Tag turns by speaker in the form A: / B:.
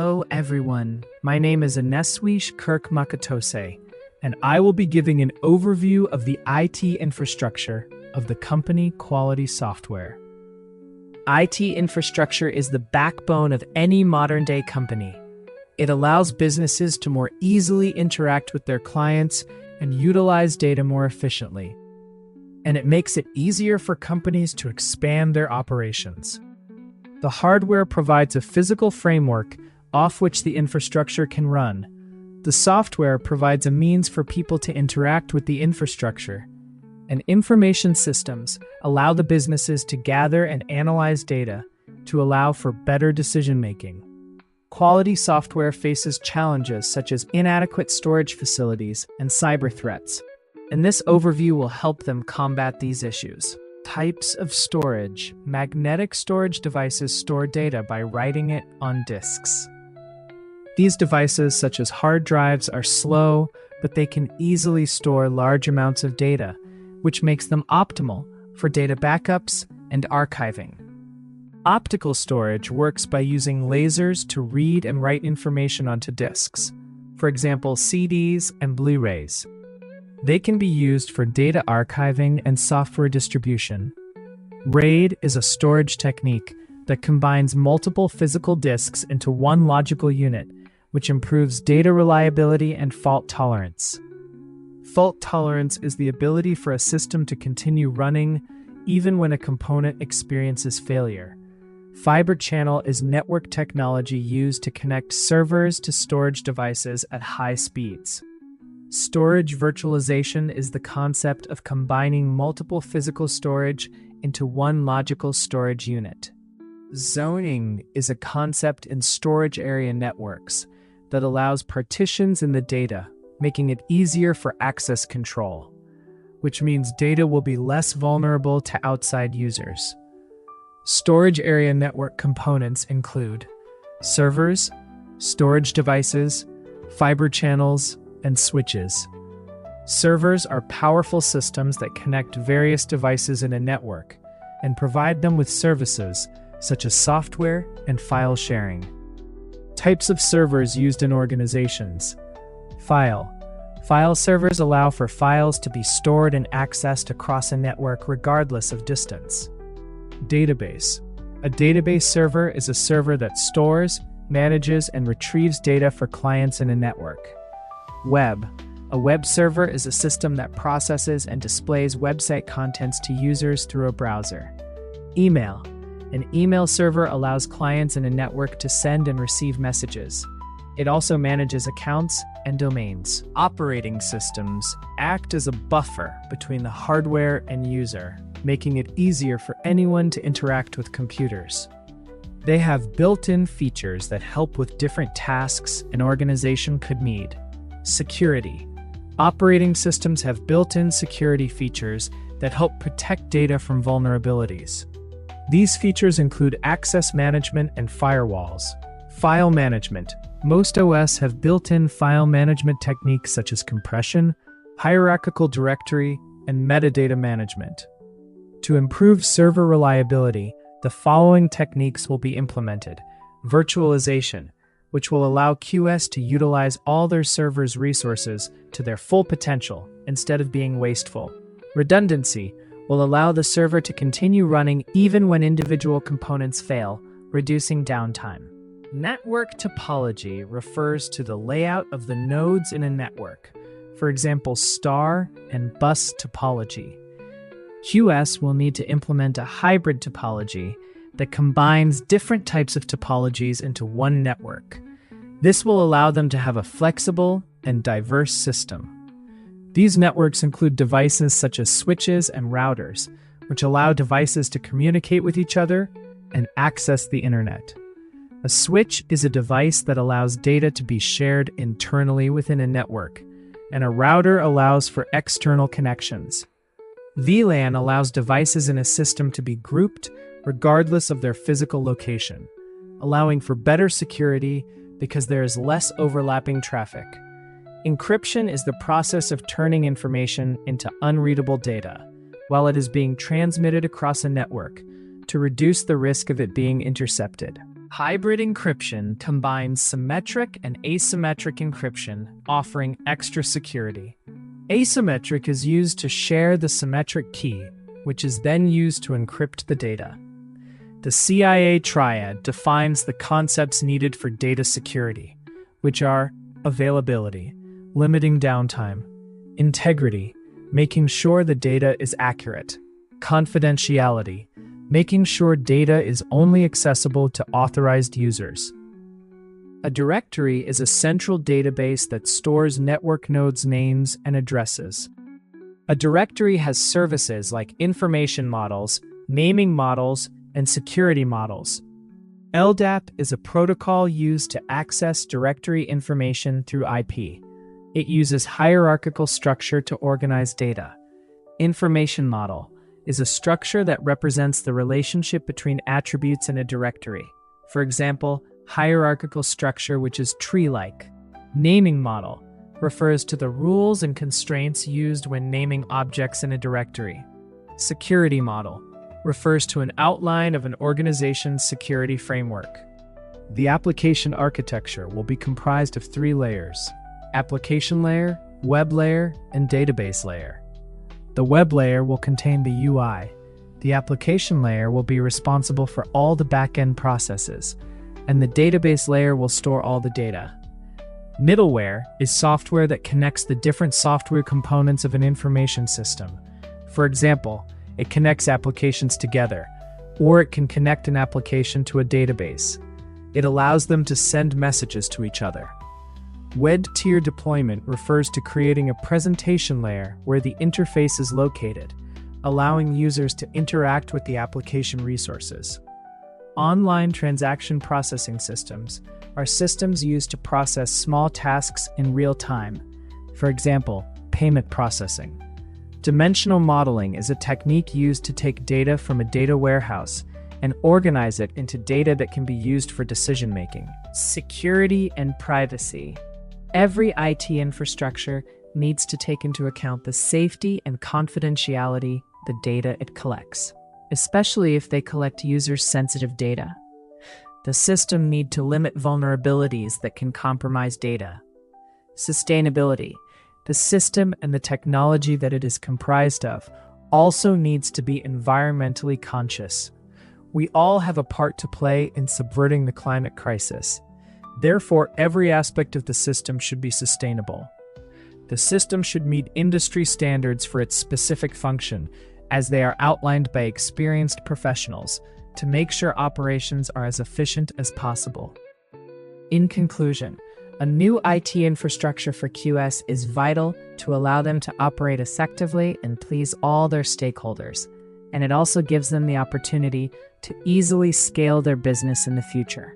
A: Hello everyone, my name is Aneswish Kirk Makatose, and I will be giving an overview of the IT infrastructure of the company Quality Software. IT infrastructure is the backbone of any modern-day company. It allows businesses to more easily interact with their clients and utilize data more efficiently. And it makes it easier for companies to expand their operations. The hardware provides a physical framework off which the infrastructure can run. The software provides a means for people to interact with the infrastructure. And information systems allow the businesses to gather and analyze data to allow for better decision-making. Quality software faces challenges such as inadequate storage facilities and cyber threats, and this overview will help them combat these issues. Types of storage. Magnetic storage devices store data by writing it on disks. These devices, such as hard drives, are slow, but they can easily store large amounts of data, which makes them optimal for data backups and archiving. Optical storage works by using lasers to read and write information onto disks, for example, CDs and Blu-rays. They can be used for data archiving and software distribution. RAID is a storage technique that combines multiple physical disks into one logical unit, which improves data reliability and fault tolerance. Fault tolerance is the ability for a system to continue running even when a component experiences failure. Fiber channel is network technology used to connect servers to storage devices at high speeds. Storage virtualization is the concept of combining multiple physical storage into one logical storage unit. Zoning is a concept in storage area networks that allows partitions in the data, making it easier for access control, which means data will be less vulnerable to outside users. Storage area network components include servers, storage devices, fiber channels, and switches. Servers are powerful systems that connect various devices in a network and provide them with services such as software and file sharing. Types of servers used in organizations. File servers allow for files to be stored and accessed across a network regardless of distance. Database. A database server is a server that stores, manages, and retrieves data for clients in a network. Web. A web server is a system that processes and displays website contents to users through a browser. Email. An email server allows clients in a network to send and receive messages. It also manages accounts and domains. Operating systems act as a buffer between the hardware and user, making it easier for anyone to interact with computers. They have built-in features that help with different tasks an organization could need. Security. Operating systems have built-in security features that help protect data from vulnerabilities. These features include access management and firewalls. File management. Most OS have built-in file management techniques such as compression, hierarchical directory, and metadata management. To improve server reliability, the following techniques will be implemented. Virtualization, which will allow QS to utilize all their servers' resources to their full potential instead of being wasteful. Redundancy will allow the server to continue running even when individual components fail, reducing downtime. Network topology refers to the layout of the nodes in a network, for example, star and bus topology. QS will need to implement a hybrid topology that combines different types of topologies into one network. This will allow them to have a flexible and diverse system. These networks include devices such as switches and routers, which allow devices to communicate with each other and access the internet. A switch is a device that allows data to be shared internally within a network, and a router allows for external connections. VLAN allows devices in a system to be grouped regardless of their physical location, allowing for better security because there is less overlapping traffic. Encryption is the process of turning information into unreadable data while it is being transmitted across a network to reduce the risk of it being intercepted. Hybrid encryption combines symmetric and asymmetric encryption, offering extra security. Asymmetric is used to share the symmetric key, which is then used to encrypt the data. The CIA triad defines the concepts needed for data security, which are availability, limiting downtime, integrity, making sure the data is accurate, confidentiality, making sure data is only accessible to authorized users. A directory is a central database that stores network nodes' names and addresses. A directory has services like information models, naming models, and security models. LDAP is a protocol used to access directory information through IP. It uses hierarchical structure to organize data. Information model is a structure that represents the relationship between attributes in a directory. For example, hierarchical structure, which is tree-like. Naming model refers to the rules and constraints used when naming objects in a directory. Security model refers to an outline of an organization's security framework. The application architecture will be comprised of 3 layers: application layer, web layer, and database layer. The web layer will contain the UI. The application layer will be responsible for all the back-end processes, and the database layer will store all the data. Middleware is software that connects the different software components of an information system. For example, it connects applications together, or it can connect an application to a database. It allows them to send messages to each other. Web-tier deployment refers to creating a presentation layer where the interface is located, allowing users to interact with the application resources. Online transaction processing systems are systems used to process small tasks in real time. For example, payment processing. Dimensional modeling is a technique used to take data from a data warehouse and organize it into data that can be used for decision-making. Security and privacy. Every IT infrastructure needs to take into account the safety and confidentiality the data it collects, especially if they collect users' sensitive data. The system needs to limit vulnerabilities that can compromise data. Sustainability. The system and the technology that it is comprised of also needs to be environmentally conscious. We all have a part to play in subverting the climate crisis. Therefore, every aspect of the system should be sustainable. The system should meet industry standards for its specific function, as they are outlined by experienced professionals, to make sure operations are as efficient as possible. In conclusion, a new IT infrastructure for QS is vital to allow them to operate effectively and please all their stakeholders, and it also gives them the opportunity to easily scale their business in the future.